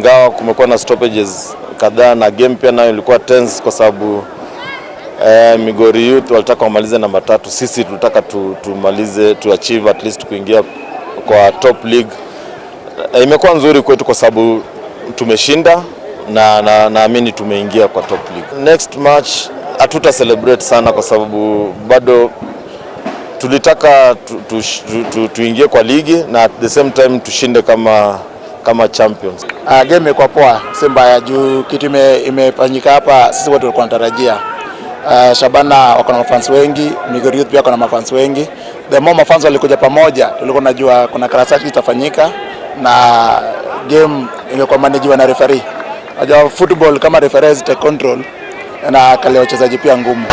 ingawa kumekuwa na stoppages kadhaa na game pia nayo ilikuwa tense kwa sababu Migori Youth walitaka wamalize namba 3, sisi tulitaka tumalize achieve at least kuingia kwa top league. Imekuwa nzuri kwetu kwa sababu tumeshinda na naamini tumeingia kwa top league. Next match hatuta celebrate sana kwa sababu bado tulitaka tuingie kwa ligi na at the same time tushinde kama champions. Game imekuwa poa, si mbaya juu kitu imefanyika hapa sisi wote tulikuwa tunatarajia. Shabana wako na mafans wengi, Migori Youth pia wako na mafans wengi. The more mafans walikuja pamoja, tulikuwa tunajua kuna karasati itafanyika na game ingekuwa managewa na referee. Unajua football kama referees take control na kale wachezaji pia ngumu.